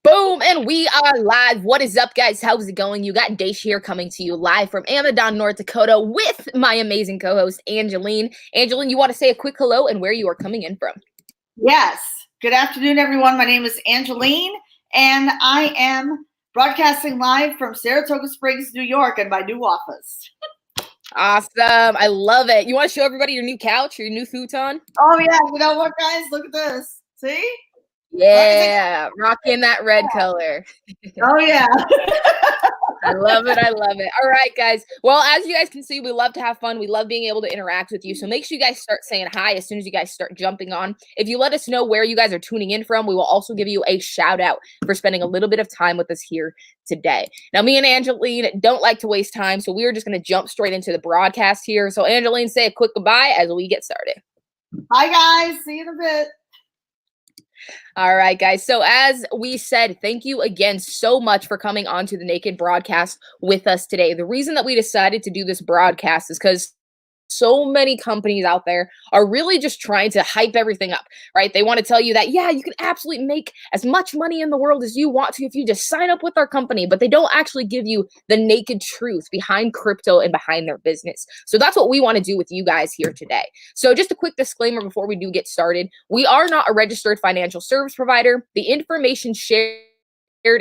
Boom, and we are live. What is up, guys? How's it going? You got Daesh here coming to you live from Amadon, North Dakota with my amazing co-host, Angeline. Angeline, you want to say a quick hello and where you are coming in from? Yes. Good afternoon, everyone. My name is Angeline, and I am broadcasting live from Saratoga Springs, New York, in my new office. Awesome. I love it. You want to show everybody your new couch, your new futon? Oh, yeah. You know what, guys? Look at this. See? Yeah, rocking that red color. Oh, yeah. I love it. I love it. All right, guys. Well, as you guys can see, we love to have fun. We love being able to interact with you. So make sure you guys start saying hi as soon as you guys start jumping on. If you let us know where you guys are tuning in from, we will also give you a shout out for spending a little bit of time with us here today. Now, me and Angeline don't like to waste time, so we are just going to jump straight into the broadcast here. So Angeline, say a quick goodbye as we get started. Hi, guys. See you in a bit. All right, guys. So as we said, thank you again so much for coming on to the Naked broadcast with us today. The reason that we decided to do this broadcast is because so many companies out there are really just trying to hype everything up, right? They want to tell you that, yeah, you can absolutely make as much money in the world as you want to if you just sign up with our company, but they don't actually give you the naked truth behind crypto and behind their business. So that's what we want to do with you guys here today. So just a quick disclaimer before we do get started. We are not a registered financial service provider. The information shared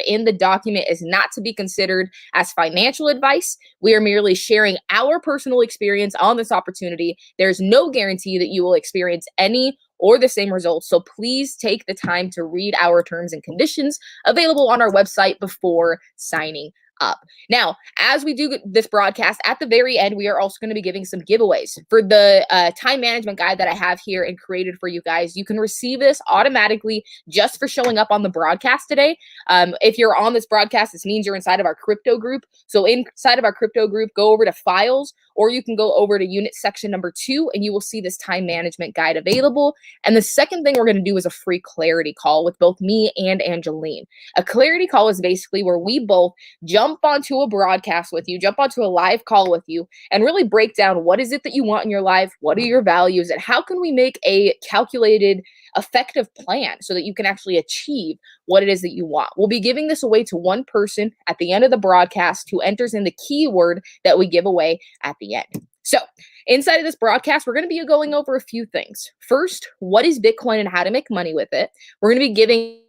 in the document is not to be considered as financial advice. We are merely sharing our personal experience on this opportunity. There's no guarantee that you will experience any or the same results. So please take the time to read our terms and conditions available on our website before signing up. Now, as we do this broadcast, at the very end, we are also going to be giving some giveaways. For the time management guide that I have here and created for you guys, you can receive this automatically just for showing up on the broadcast today. If you're on this broadcast, this means you're inside of our crypto group. So inside of our crypto group, go over to files, or you can go over to unit section number 2, and you will see this time management guide available. And the second thing we're going to do is a free clarity call with both me and Angeline. A clarity call is basically where we both jump onto a broadcast with you, jump onto a live call with you, and really break down what is it that you want in your life, what are your values, and how can we make a calculated, effective plan so that you can actually achieve what it is that you want. We'll be giving this away to one person at the end of the broadcast who enters in the keyword that we give away at the end. So inside of this broadcast, we're going to be going over a few things. First, what is Bitcoin and how to make money with it? We're going to be giving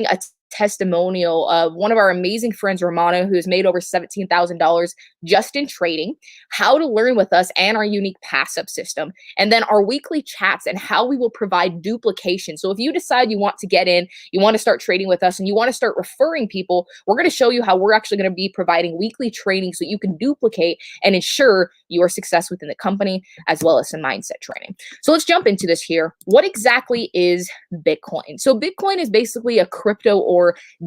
a testimonial of one of our amazing friends, Romano, who's made over $17,000 just in trading, how to learn with us and our unique passive system, and then our weekly chats and how we will provide duplication. So if you decide you want to get in, you want to start trading with us, and you want to start referring people, we're going to show you how we're actually going to be providing weekly training so you can duplicate and ensure your success within the company, as well as some mindset training. So let's jump into this here. What exactly is Bitcoin? So Bitcoin is basically a crypto or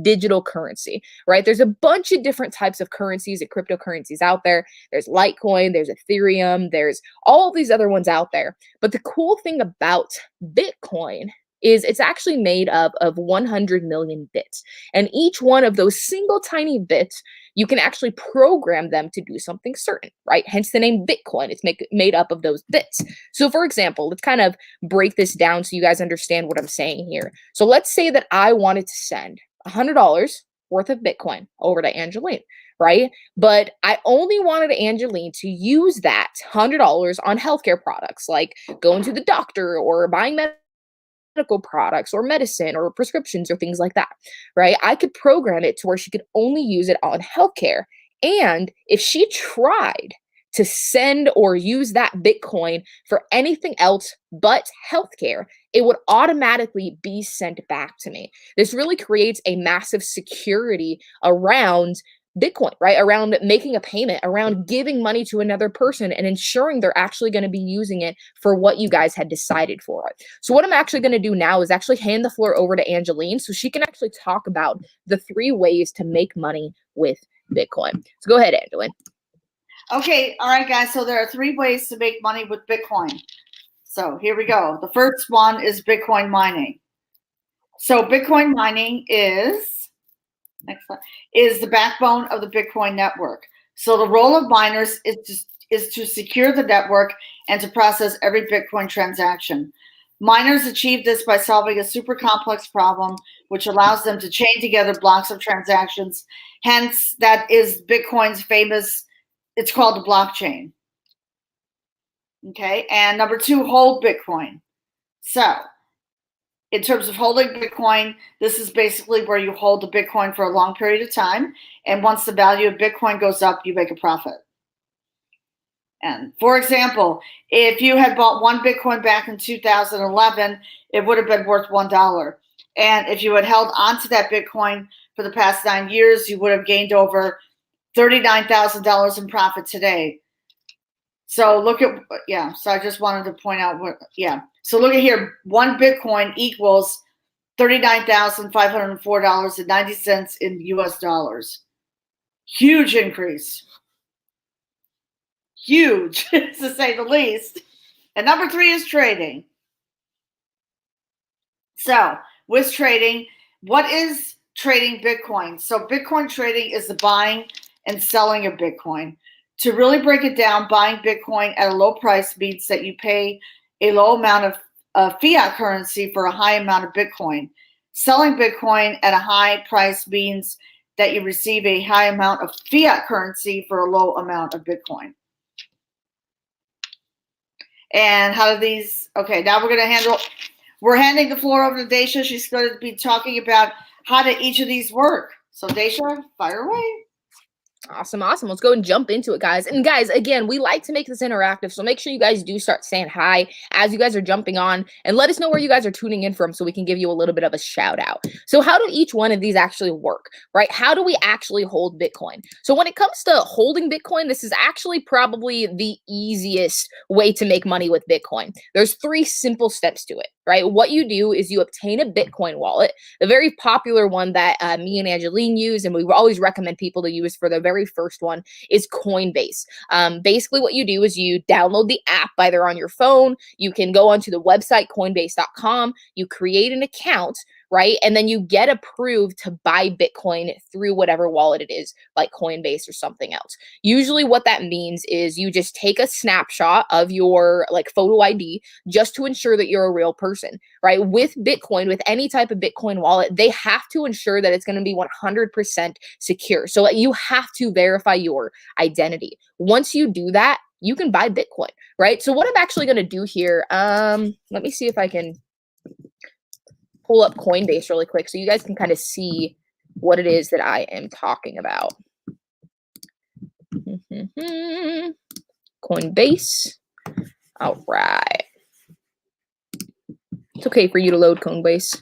digital currency, right? There's a bunch of different types of currencies and cryptocurrencies out there. There's Litecoin, there's Ethereum, there's all these other ones out there. But the cool thing about Bitcoin is it's actually made up of 100 million bits. And each one of those single tiny bits, you can actually program them to do something certain, right? Hence the name Bitcoin. It's made up of those bits. So for example, let's kind of break this down so you guys understand what I'm saying here. So let's say that I wanted to send $100 worth of Bitcoin over to Angeline, right? But I only wanted Angeline to use that $100 on healthcare products, like going to the doctor or buying medical products or medicine or prescriptions or things like that, right? I could program it to where she could only use it on healthcare. And if she tried to send or use that Bitcoin for anything else but healthcare, it would automatically be sent back to me. This really creates a massive security around Bitcoin, right? Around making a payment, around giving money to another person and ensuring they're actually going to be using it for what you guys had decided for it. So what I'm actually going to do now is actually hand the floor over to Angeline so she can actually talk about the 3 ways to make money with Bitcoin. So go ahead, Angeline. Okay. All right, guys. So there are 3 ways to make money with Bitcoin. So here we go. The first one is Bitcoin mining. So Bitcoin mining is the backbone of the Bitcoin network. So the role of miners is to secure the network and to process every Bitcoin transaction. Miners achieve this by solving a super complex problem which allows them to chain together blocks of transactions. Hence, that is Bitcoin's famous, it's called the blockchain. Okay, and number 2, hold Bitcoin. So, in terms of holding Bitcoin, this is basically where you hold the Bitcoin for a long period of time. And once the value of Bitcoin goes up, you make a profit. And for example, if you had bought 1 Bitcoin back in 2011, it would have been worth $1. And if you had held onto that Bitcoin for the past 9 years, you would have gained over $39,000 in profit today. So look at, yeah, so I just wanted to point out what, yeah. So look at here, 1 Bitcoin equals $39,504.90 in US dollars. Huge increase. Huge, to say the least. And number 3 is trading. So with trading, what is trading Bitcoin? So Bitcoin trading is the buying and selling of Bitcoin. To really break it down, buying Bitcoin at a low price means that you pay a low amount of fiat currency for a high amount of Bitcoin. Selling Bitcoin at a high price means that you receive a high amount of fiat currency for a low amount of Bitcoin. And how do these, okay, now we're handing the floor over to Daisha. She's going to be talking about how do each of these work. So Daisha, fire away. Awesome. Let's go and jump into it, guys. And guys, again, we like to make this interactive, so make sure you guys do start saying hi as you guys are jumping on, and let us know where you guys are tuning in from so we can give you a little bit of a shout out. So how do each one of these actually work, right? How do we actually hold Bitcoin? So when it comes to holding Bitcoin, this is actually probably the easiest way to make money with Bitcoin. There's 3 simple steps to it, right? What you do is you obtain a Bitcoin wallet, a very popular one that me and Angeline use, and we always recommend people to use for the very first one is Coinbase. Basically what you do is you download the app either on your phone, you can go onto the website coinbase.com, you create an account, right? And then you get approved to buy Bitcoin through whatever wallet it is, like Coinbase or something else. Usually what that means is you just take a snapshot of your like photo ID just to ensure that you're a real person, right? With Bitcoin, with any type of Bitcoin wallet, they have to ensure that it's going to be 100% secure. So you have to verify your identity. Once you do that, you can buy Bitcoin, right? So what I'm actually going to do here, let me see if I can pull up Coinbase really quick so you guys can kind of see what it is that I am talking about. Coinbase. All right. It's okay for you to load Coinbase.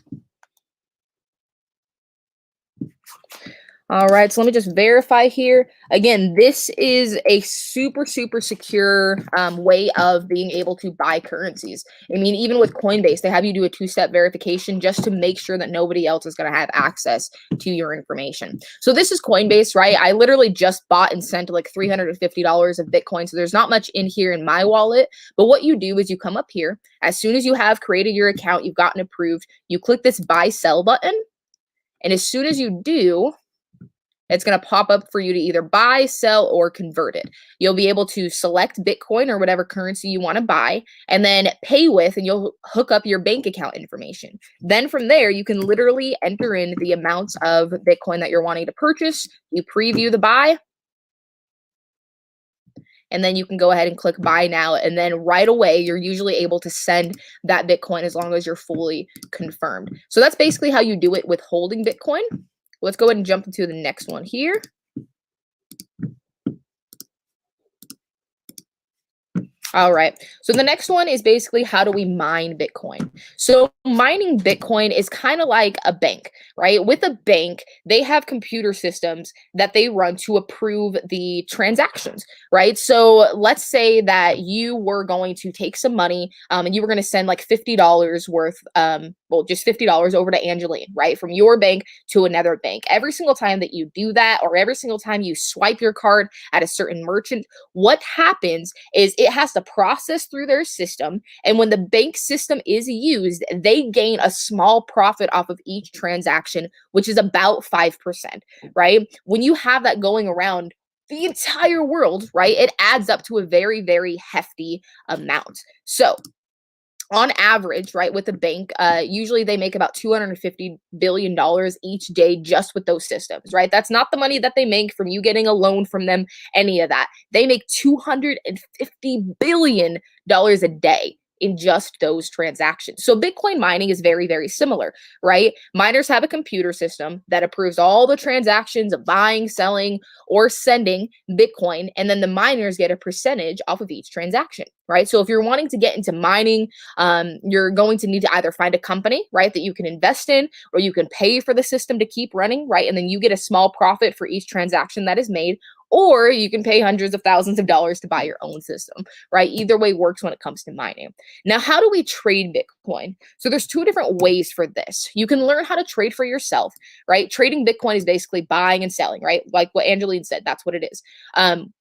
All right, so let me just verify here. Again, this is a super secure way of being able to buy currencies. I mean, even with Coinbase, they have you do a 2-step verification just to make sure that nobody else is going to have access to your information. So this is Coinbase, right? I literally just bought and sent like $350 of Bitcoin. So there's not much in here in my wallet. But what you do is you come up here. As soon as you have created your account, you've gotten approved, you click this buy sell button. And as soon as you do, it's going to pop up for you to either buy, sell, or convert it. You'll be able to select Bitcoin or whatever currency you want to buy and then pay with, and you'll hook up your bank account information. Then from there, you can literally enter in the amounts of Bitcoin that you're wanting to purchase. You preview the buy, and then you can go ahead and click buy now. And then right away, you're usually able to send that Bitcoin as long as you're fully confirmed. So that's basically how you do it with holding Bitcoin. Let's go ahead and jump into the next one here. All right. So the next one is basically how do we mine Bitcoin? So mining Bitcoin is kind of like a bank, right? With a bank, they have computer systems that they run to approve the transactions, right? So let's say that you were going to take some money and you were going to send like $50 worth, well, just $50 over to Angeline, right? From your bank to another bank. Every single time that you do that, or every single time you swipe your card at a certain merchant, what happens is it has to process through their system. And when the bank system is used, they gain a small profit off of each transaction, which is about 5%, right? When you have that going around the entire world, right, it adds up to a very hefty amount. So on average, right, with a bank, usually they make about $250 billion each day just with those systems, right? That's not the money that they make from you getting a loan from them, any of that. They make $250 billion a day in just those transactions. So Bitcoin mining is very, very similar, right? Miners have a computer system that approves all the transactions of buying, selling, or sending Bitcoin, and then the miners get a percentage off of each transaction, right? So if you're wanting to get into mining, you're going to need to either find a company, right, that you can invest in, or you can pay for the system to keep running, right? And then you get a small profit for each transaction that is made, or you can pay hundreds of thousands of dollars to buy your own system, right? Either way works when it comes to mining. Now, how do we trade Bitcoin? So there's two different ways for this. You can learn how to trade for yourself, right? Trading Bitcoin is basically buying and selling, right? Like what Angeline said, that's what it is.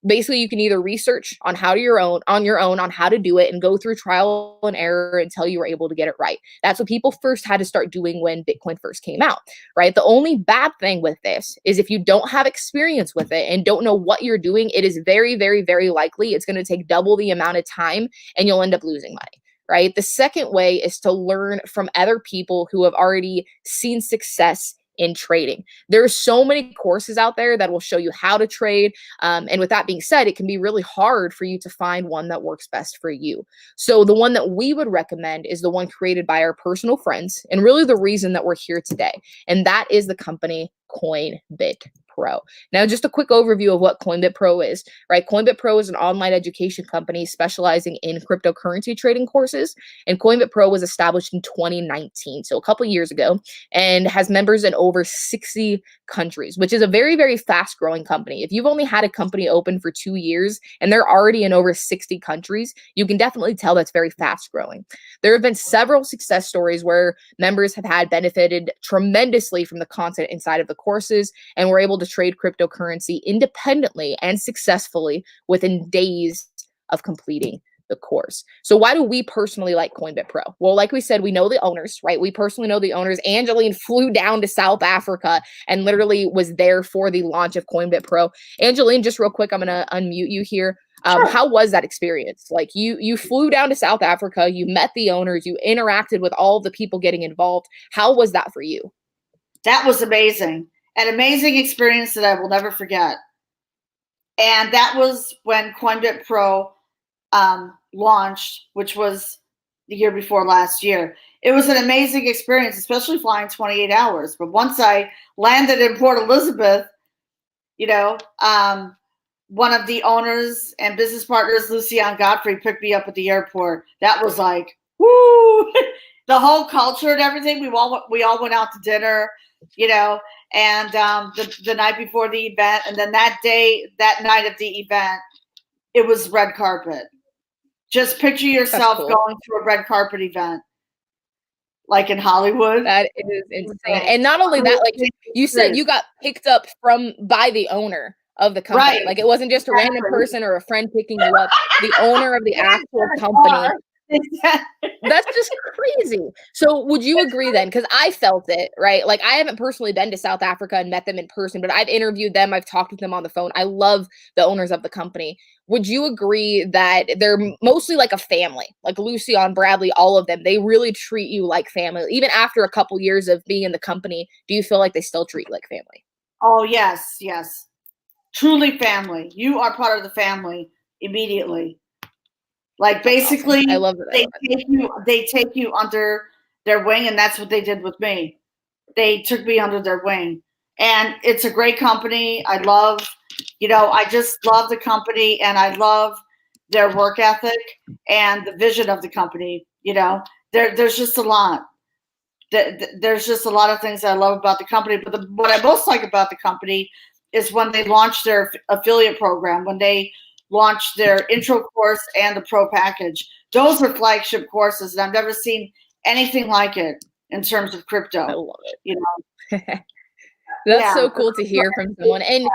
Basically, you can either research on your own on how to do it and go through trial and error until you were able to get it right. That's what people first had to start doing when Bitcoin first came out, right? The only bad thing with this is if you don't have experience with it and don't know what you're doing, it is very, very, very likely it's going to take double the amount of time and you'll end up losing money, right? The second way is to learn from other people who have already seen success in trading. There's so many courses out there that will show you how to trade. And with that being said, it can be really hard for you to find one that works best for you. So the one that we would recommend is the one created by our personal friends, and really the reason that we're here today. And that is the company Coinbit Pro. Now, just a quick overview of what Coinbit Pro is, right? Coinbit Pro is an online education company specializing in cryptocurrency trading courses, and Coinbit Pro was established in 2019, so a couple years ago, and has members in over 60 countries, which is a very, very fast growing company. If you've only had a company open for 2 years and they're already in over 60 countries, you can definitely tell that's very fast growing. There have been several success stories where members have had benefited tremendously from the content inside of the courses and were able to trade cryptocurrency independently and successfully within days of completing the course. So why do we personally like Coinbit Pro? Well, like we said, we know the owners, right? We personally know the owners. Angeline flew down to South Africa and literally was there for the launch of Coinbit Pro. Angeline, just real quick, I'm going to unmute you here. Sure. How was that experience? Like you flew down to South Africa, you met the owners, you interacted with all the people getting involved. How was that for you? That was amazing. An amazing experience that I will never forget. And that was when Coinbit Pro launched, which was the year before last year. It was an amazing experience, especially flying 28 hours. But once I landed in Port Elizabeth, one of the owners and business partners, Lucian Godfrey, picked me up at the airport. That was like, woo! The whole culture and everything. We all went out to dinner, and the night before the event, and then that night of the event, it was red carpet. Just picture yourself going to a red carpet event, like in Hollywood. That is insane. And not only that, like you said, you got picked up by the owner of the company. Right. Like it wasn't just a random person or a friend picking you up. The owner of the actual company. That's just crazy. So would you agree then? Because I felt it, right? Like I haven't personally been to South Africa and met them in person, but I've interviewed them. I've talked with them on the phone. I love the owners of the company. Would you agree that they're mostly like a family? Like Lucian, Bradley, all of them, they really treat you like family. Even after a couple years of being in the company, do you feel like they still treat you like family? Oh, yes. Truly family. You are part of the family immediately. Like basically, awesome. I love that. They take you under their wing, and that's what they did with me. They took me under their wing, and it's a great company. I just love the company, and I love their work ethic and the vision of the company. There's just a lot. There's just a lot of things I love about the company. But what I most like about the company is when they launched their affiliate program, when they launched their intro course and the pro package. Those are flagship courses, and I've never seen anything like it in terms of crypto. I love it. That's so cool to hear from someone. And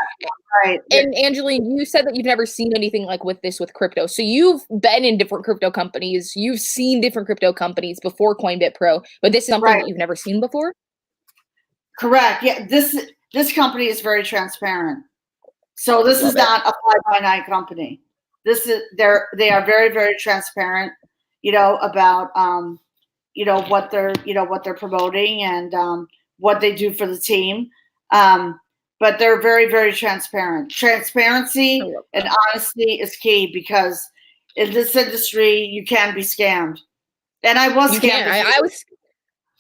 right. And Angeline, you said that you've never seen anything like with crypto. So you've been in different crypto companies. You've seen different crypto companies before Coinbit Pro, but this is something that you've never seen before? Correct. Yeah, this company is very transparent. So this is not a fly-by-night company. They are very, very transparent. about what they're promoting and what they do for the team. But they're very, very transparent. Transparency and honesty is key, because in this industry you can be scammed. And I was scammed. I was.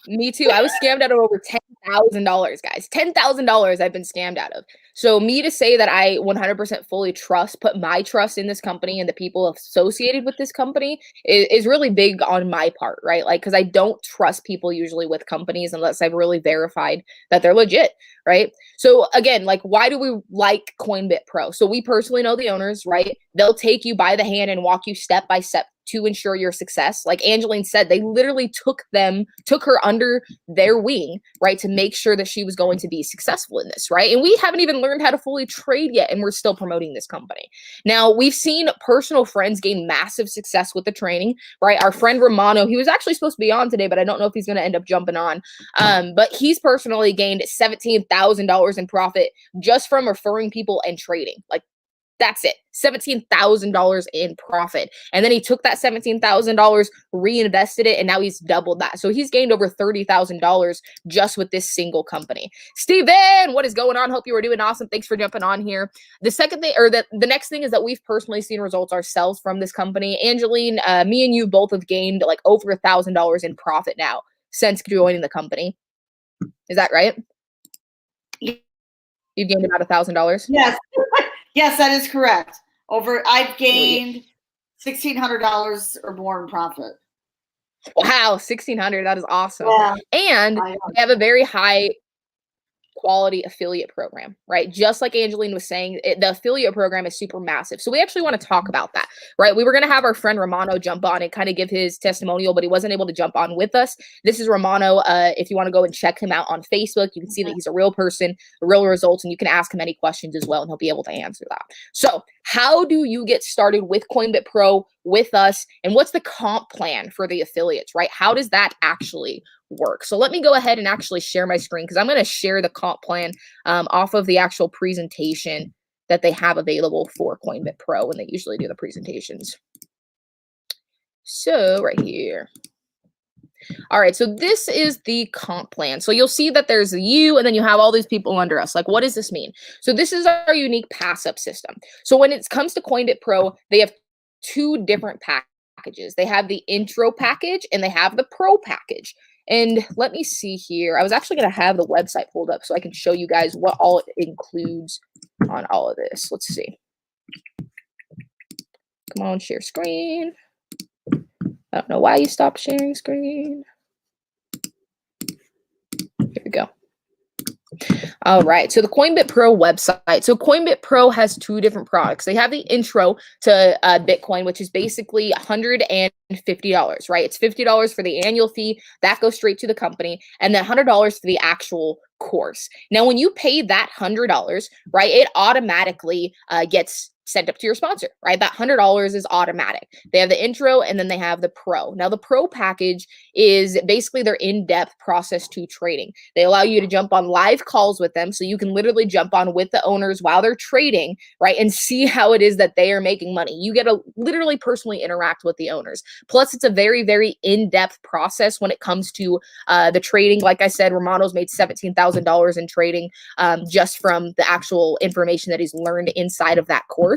Me too. I was scammed out of over $10,000, guys. $10,000 I've been scammed out of. So me to say that I 100% fully put my trust in this company and the people associated with this company is really big on my part, right? Like, because I don't trust people usually with companies unless I've really verified that they're legit, right? So again, like, why do we like Coinbit Pro? So we personally know the owners, right? They'll take you by the hand and walk you step by step to ensure your success. Like Angeline said, they literally took her under their wing, right, to make sure that she was going to be successful in this, right? And we haven't even learned how to fully trade yet, and we're still promoting this company. Now, we've seen personal friends gain massive success with the training, right? Our friend Romano, he was actually supposed to be on today, but I don't know if he's going to end up jumping on. But he's personally gained $17,000 in profit just from referring people and trading. Like, that's it. $17,000 in profit. And then he took that $17,000, reinvested it, and now he's doubled that. So he's gained over $30,000 just with this single company. Steven, what is going on? Hope you are doing awesome. Thanks for jumping on here. The second thing, or the next thing, is that we've personally seen results ourselves from this company. Angeline, me and you both have gained like over $1,000 in profit now since joining the company. Is that right? You've gained about $1,000? Yes. Yes, that is correct. I've gained $1,600 or more in profit. Wow, $1,600. That is awesome. Yeah, and we have a very high quality affiliate program, right? Just like Angeline was saying, the affiliate program is super massive. So we actually want to talk about that, right? We were going to have our friend Romano jump on and kind of give his testimonial, but he wasn't able to jump on with us. This is Romano. If you want to go and check him out on Facebook, you can see that he's a real person, real results, and you can ask him any questions as well, and he'll be able to answer that. So how do you get started with Coinbit Pro with us, and what's the comp plan for the affiliates, right? How does that actually work? So let me go ahead and actually share my screen, because I'm going to share the comp plan off of the actual presentation that they have available for Coinbit Pro when they usually do the presentations. So right here. All right, so this is the comp plan. So you'll see that there's you, and then you have all these people under us. Like, what does this mean? So this is our unique pass-up system. So when it comes to Coinbit Pro, they have two different packages. They have the intro package and they have the pro package. And let me see here. I was actually going to have the website pulled up so I can show you guys what all it includes on all of this. Let's see. Come on, share screen. I don't know why you stopped sharing screen. Here we go. All right, so the Coinbit Pro website. So Coinbit Pro has two different products. They have the intro to Bitcoin, which is basically $150, right? It's $50 for the annual fee. That goes straight to the company, and then $100 for the actual course. Now, when you pay that $100, right, it automatically gets sent up to your sponsor, right? That $100 is automatic. They have the intro and then they have the pro. Now, the pro package is basically their in-depth process to trading. They allow you to jump on live calls with them, so you can literally jump on with the owners while they're trading, right? And see how it is that they are making money. You get to literally personally interact with the owners. Plus, it's a very, very in-depth process when it comes to the trading. Like I said, Romano's made $17,000 in trading just from the actual information that he's learned inside of that course.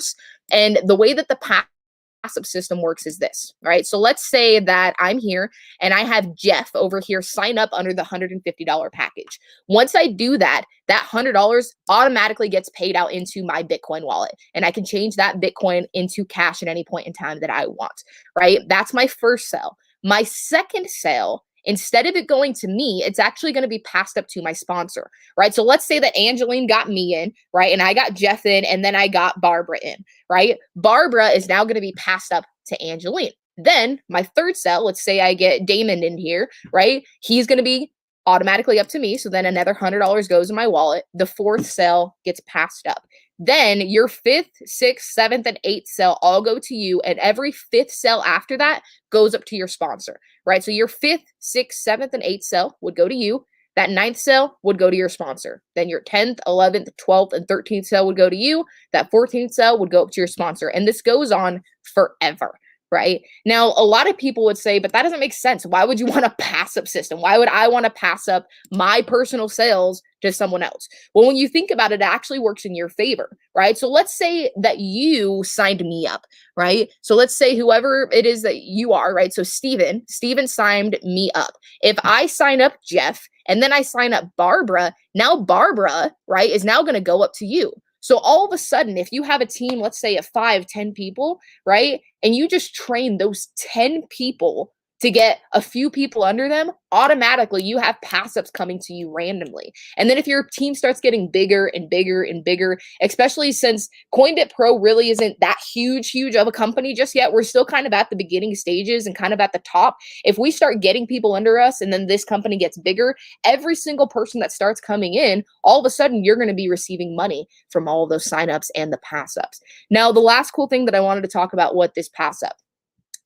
And the way that the passive system works is this, right? So let's say that I'm here and I have Jeff over here sign up under the $150 package. Once I do that, that $100 automatically gets paid out into my Bitcoin wallet, and I can change that Bitcoin into cash at any point in time that I want, right? That's my first sale. My second sale, instead of it going to me, it's actually going to be passed up to my sponsor, right? So let's say that Angeline got me in, right? And I got Jeff in, and then I got Barbara in, right? Barbara is now going to be passed up to Angeline. Then my third sale, let's say I get Damon in here, right? He's going to be automatically up to me. So then another $100 goes in my wallet. The fourth sale gets passed up. Then your fifth, sixth, seventh, and eighth sale all go to you, and every fifth sale after that goes up to your sponsor, right? So your fifth, sixth, seventh, and eighth sale would go to you. That ninth sale would go to your sponsor. Then your 10th, 11th, 12th, and 13th sale would go to you. That 14th sale would go up to your sponsor. And this goes on forever, right? Now, a lot of people would say, but that doesn't make sense. Why would you want a passive system? Why would I want to pass up my personal sales to someone else? Well, when you think about it, it actually works in your favor, right? So let's say that you signed me up, right? So let's say whoever it is that you are, right? So Steven signed me up. If I sign up Jeff and then I sign up Barbara, now Barbara, right, is now going to go up to you. So all of a sudden, if you have a team, let's say of 5, 10 people, right, and you just train those 10 people to get a few people under them, automatically you have pass-ups coming to you randomly. And then if your team starts getting bigger and bigger and bigger, especially since Coinbit Pro really isn't that huge of a company just yet, we're still kind of at the beginning stages and kind of at the top. If we start getting people under us and then this company gets bigger, every single person that starts coming in, all of a sudden you're going to be receiving money from all of those signups and the pass-ups. Now, the last cool thing that I wanted to talk about with this pass-up,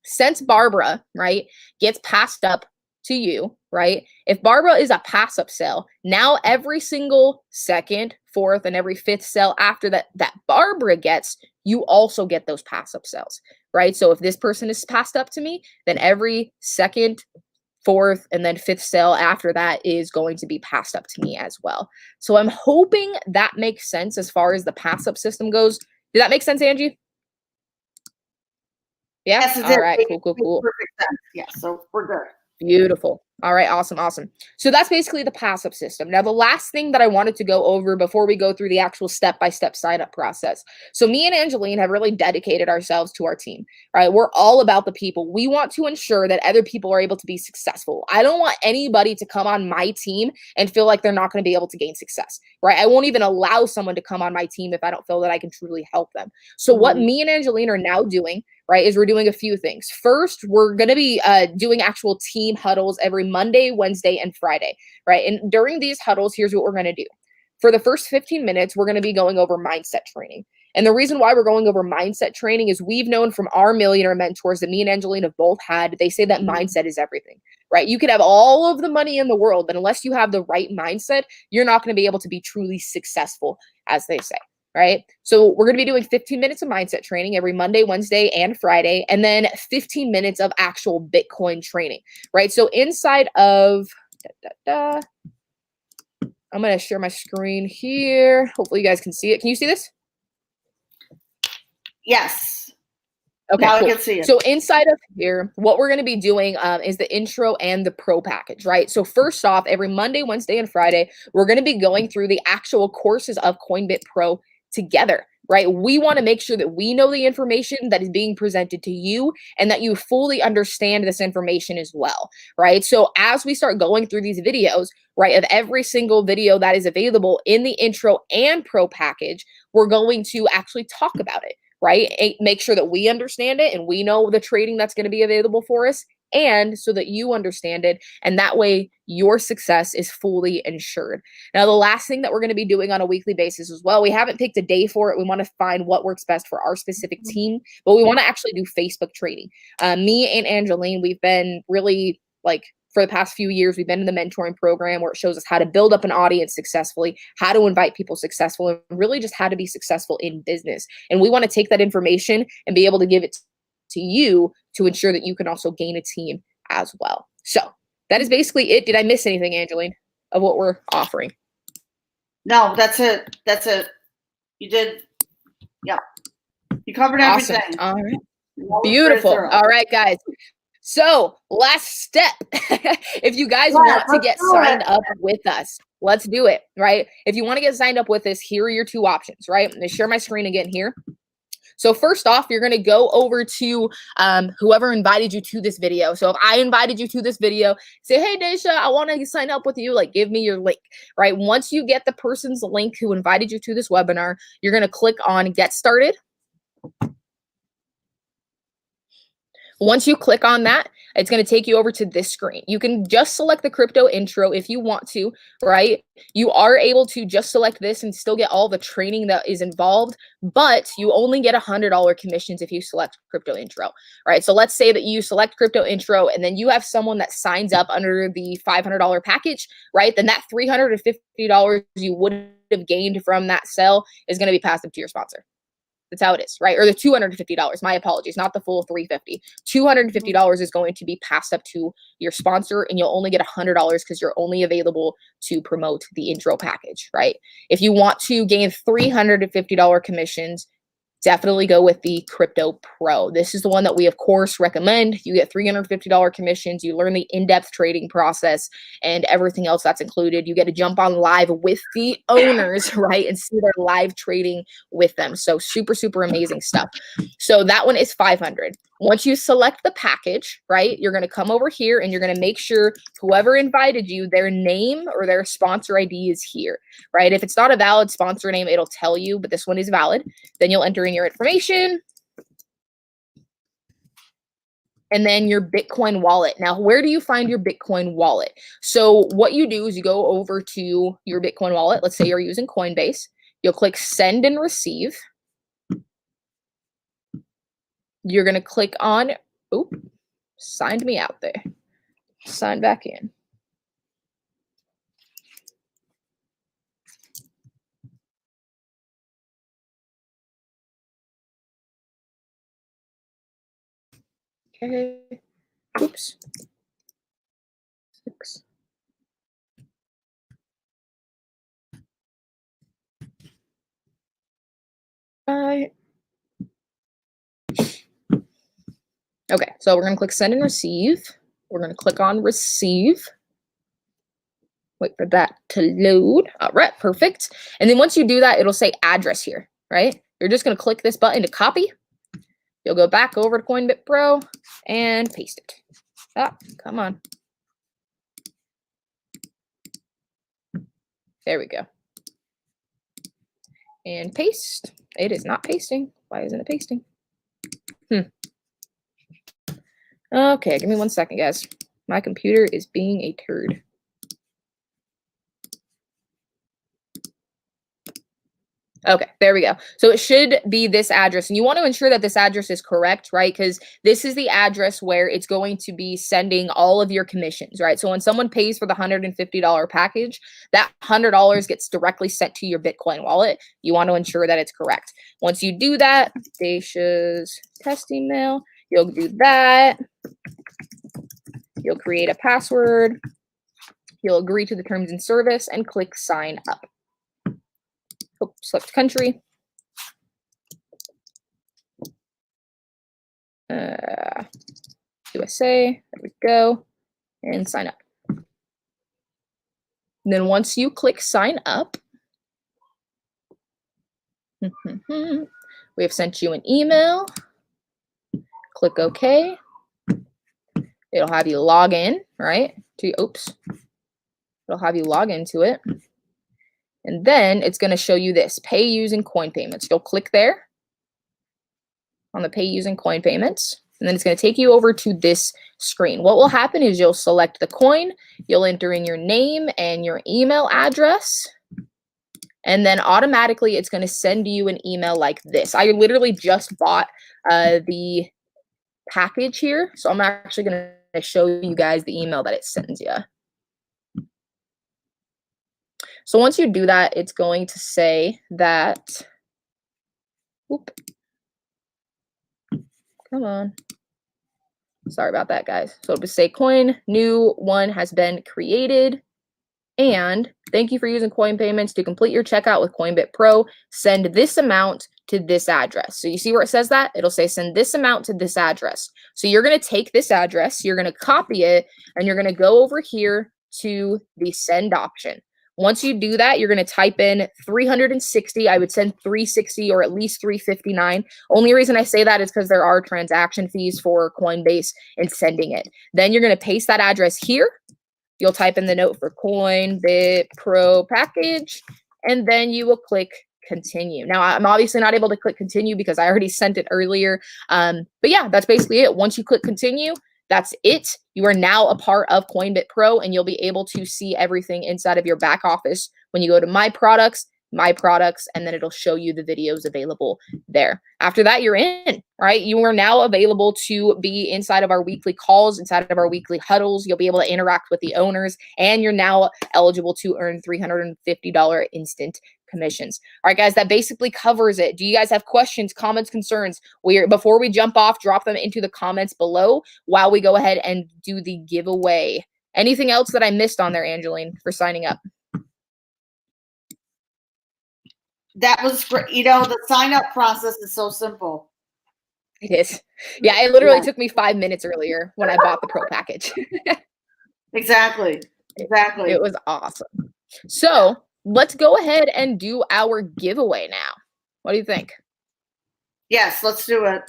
since Barbara, right, gets passed up to you, right? If Barbara is a pass-up sale, now every single second, fourth, and every fifth sale after that Barbara gets, you also get those pass-up sales, right? So if this person is passed up to me, then every second, fourth, and then fifth sale after that is going to be passed up to me as well. So I'm hoping that makes sense as far as the pass-up system goes. Did that make sense, Angie? Yeah. Yes, it all right. Cool. Perfect sense. Yeah. So we're good. Beautiful. All right. Awesome. So that's basically the pass-up system. Now, the last thing that I wanted to go over before we go through the actual step-by-step sign-up process. So me and Angeline have really dedicated ourselves to our team, right? We're all about the people. We want to ensure that other people are able to be successful. I don't want anybody to come on my team and feel like they're not going to be able to gain success, right? I won't even allow someone to come on my team if I don't feel that I can truly help them. So what me and Angeline are now doing, right, is we're doing a few things. First, we're going to be doing actual team huddles every Monday, Wednesday, and Friday, right? And during these huddles, here's what we're going to do. For the first 15 minutes, we're going to be going over mindset training. And the reason why we're going over mindset training is we've known from our millionaire mentors that me and Angeline have both had, they say that mindset is everything, right? You could have all of the money in the world, but unless you have the right mindset, you're not going to be able to be truly successful, as they say. Right? So we're going to be doing 15 minutes of mindset training every Monday, Wednesday, and Friday, and then 15 minutes of actual Bitcoin training, right? So inside of, I'm going to share my screen here. Hopefully you guys can see it. Can you see this? Yes. Okay, now cool. I can see it. So inside of here, what we're going to be doing is the intro and the pro package, right? So first off, every Monday, Wednesday, and Friday, we're going to be going through the actual courses of Coinbit Pro together, right? We want to make sure that we know the information that is being presented to you and that you fully understand this information as well, right? So as we start going through these videos, right, of every single video that is available in the intro and pro package, we're going to actually talk about it, right? Make sure that we understand it and we know the trading that's going to be available for us, and so that you understand it, and that way your success is fully ensured. Now, the last thing that we're going to be doing on a weekly basis as well, we haven't picked a day for it. We want to find what works best for our specific team, but we want to actually do Facebook trading. Me and Angeline, we've been really for the past few years, we've been in the mentoring program where it shows us how to build up an audience successfully, how to invite people successfully, and really just how to be successful in business. And we want to take that information and be able to give it to you to ensure that you can also gain a team as well. So that is basically it. Did I miss anything, Angeline, of what we're offering? No, that's it. That's it. You did. Yeah. You covered everything. Awesome. All right. Beautiful. All right, guys. So last step, if you guys want to get signed up with us, let's do it, right? If you want to get signed up with us, here are your two options, right? I'm going to share my screen again here. So first off, you're going to go over to whoever invited you to this video. So if I invited you to this video, say, hey, Daisha, I want to sign up with you. Like, give me your link, right? Once you get the person's link who invited you to this webinar, you're going to click on Get Started. Once you click on that, it's going to take you over to this screen. You can just select the crypto intro if you want to, right? You are able to just select this and still get all the training that is involved, but you only get $100 commissions if you select crypto intro, right? So let's say that you select crypto intro and then you have someone that signs up under the $500 package, right? Then that $350 you would have gained from that sell is going to be passed up to your sponsor. That's how it is, right? Or the $250. My apologies, not the full $350. $250 is going to be passed up to your sponsor, and you'll only get $100 because you're only available to promote the intro package, right? If you want to gain $350 commissions, definitely go with the Crypto Pro. This is the one that we, of course, recommend. You get $350 commissions. You learn the in-depth trading process and everything else that's included. You get to jump on live with the owners, right, and see their live trading with them. So super, super amazing stuff. So that one is $500. Once you select the package, right, you're going to come over here and you're going to make sure whoever invited you, their name or their sponsor ID is here, right? If it's not a valid sponsor name, it'll tell you, but this one is valid. Then you'll enter in your information and then your Bitcoin wallet. Now, where do you find your Bitcoin wallet? So what you do is you go over to your Bitcoin wallet. Let's say you're using Coinbase. You'll click send and receive. You're going to click on, oop, signed me out there. Sign back in. Okay. Oops. 6. Okay, so we're going to click send and receive. We're going to click on receive. Wait for that to load. All right, perfect. And then once you do that, it'll say address here, right? You're just going to click this button to copy. You'll go back over to Coinbit Pro and paste it. Ah, come on. There we go. And paste. It is not pasting. Why isn't it pasting? Okay, give me 1 second, guys. My computer is being a turd. Okay, there we go. So it should be this address, and you want to ensure that this address is correct, right? Because this is the address where it's going to be sending all of your commissions, right? So when someone pays for the $150 package, that $100 gets directly sent to your Bitcoin wallet. You want to ensure that it's correct. Once you do that, Dacia's test email, you'll do that. You'll create a password. You'll agree to the terms and service and click sign up. Select country. USA. There we go. And sign up. And then once you click sign up, we have sent you an email. Click OK. It'll have you log in, right? It'll have you log into it. And then it's going to show you this, pay using coin payments. You'll click there on the pay using coin payments. And then it's going to take you over to this screen. What will happen is you'll select the coin. You'll enter in your name and your email address. And then automatically it's going to send you an email like this. I literally just bought the package here. So I'm actually going to show you guys the email that it sends you. So once you do that, it's going to say that, come on. Sorry about that, guys. So it'll say coin, new one has been created. And thank you for using coin payments. To complete your checkout with Coinbit Pro, send this amount to this address. So you see where it says that? It'll say send this amount to this address. So you're going to take this address, you're going to copy it, and you're going to go over here to the send option. Once you do that, you're going to type in 360. I would send 360 or at least 359. Only reason I say that is because there are transaction fees for Coinbase in sending it. Then you're going to paste that address here. You'll type in the note for Coinbit Pro package, and then you will click continue. Now, I'm obviously not able to click continue because I already sent it earlier. But yeah, that's basically it. Once you click continue, that's it. You are now a part of Coinbit Pro, and you'll be able to see everything inside of your back office when you go to My Products, my products, and then it'll show you the videos available there. After that, you're in, right? You are now available to be inside of our weekly calls, inside of our weekly huddles. You'll be able to interact with the owners, and you're now eligible to earn $350 instant commissions. All right, guys, that basically covers it. Do you guys have questions, comments, concerns? Before we jump off, drop them into the comments below while we go ahead and do the giveaway. Anything else that I missed on there, Angeline, for signing up? That was great. You know, the sign up process is so simple. It is. Yeah, it literally took me 5 minutes earlier when I bought the pro package. Exactly. It was awesome. So let's go ahead and do our giveaway now. What do you think? Yes, let's do it.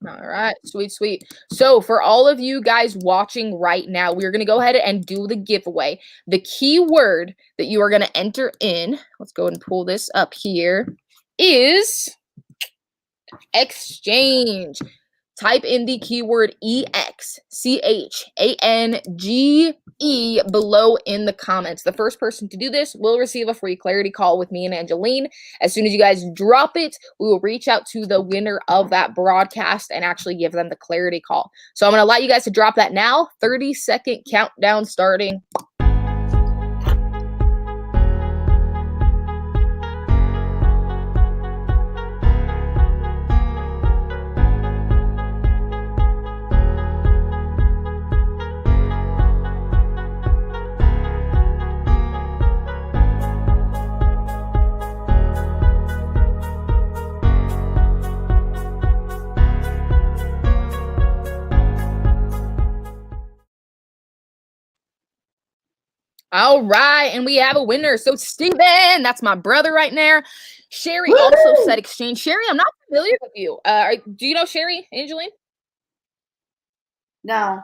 All right, sweet. So for all of you guys watching right now, we're going to go ahead and do the giveaway. The keyword that you are going to enter in, let's go ahead and pull this up here, is exchange. Type in the keyword EXCHANGE below in the comments. The first person to do this will receive a free clarity call with me and Angeline. As soon as you guys drop it, we will reach out to the winner of that broadcast and actually give them the clarity call. So I'm going to allow you guys to drop that now. 30-second countdown starting. All right, and we have a winner. So Steven, that's my brother right there. Sherry also said exchange. Sherry, I'm not familiar with you. Do you know Sherry, Angeline? No.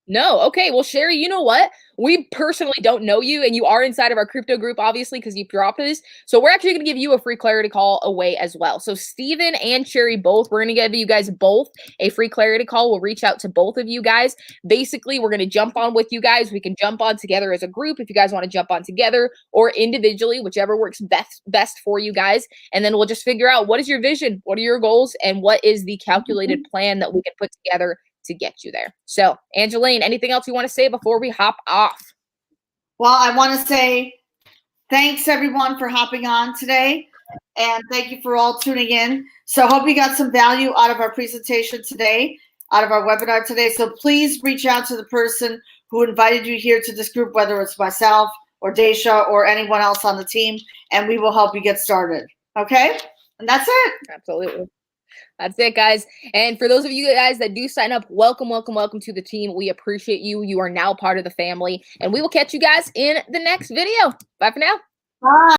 No. Okay. Well, Sherry, you know what? We personally don't know you, and you are inside of our crypto group, obviously, because you dropped this. So we're actually going to give you a free clarity call away as well. So Steven and Sherry both, we're going to give you guys both a free clarity call. We'll reach out to both of you guys. Basically, we're going to jump on with you guys. We can jump on together as a group if you guys want to jump on together, or individually, whichever works best for you guys. And then we'll just figure out what is your vision, what are your goals, and what is the calculated plan that we can put together to get you there. So, Angeline, anything else you want to say before we hop off? Well, I want to say thanks everyone for hopping on today, and thank you for all tuning in. So hope you got some value out of our presentation today, out of our webinar today. So please reach out to the person who invited you here to this group, whether it's myself or Daisha or anyone else on the team, and we will help you get started. Okay? And that's it. Absolutely. That's it, guys. And for those of you guys that do sign up, welcome to the team. We appreciate you. You are now part of the family. And we will catch you guys in the next video. Bye for now. Bye.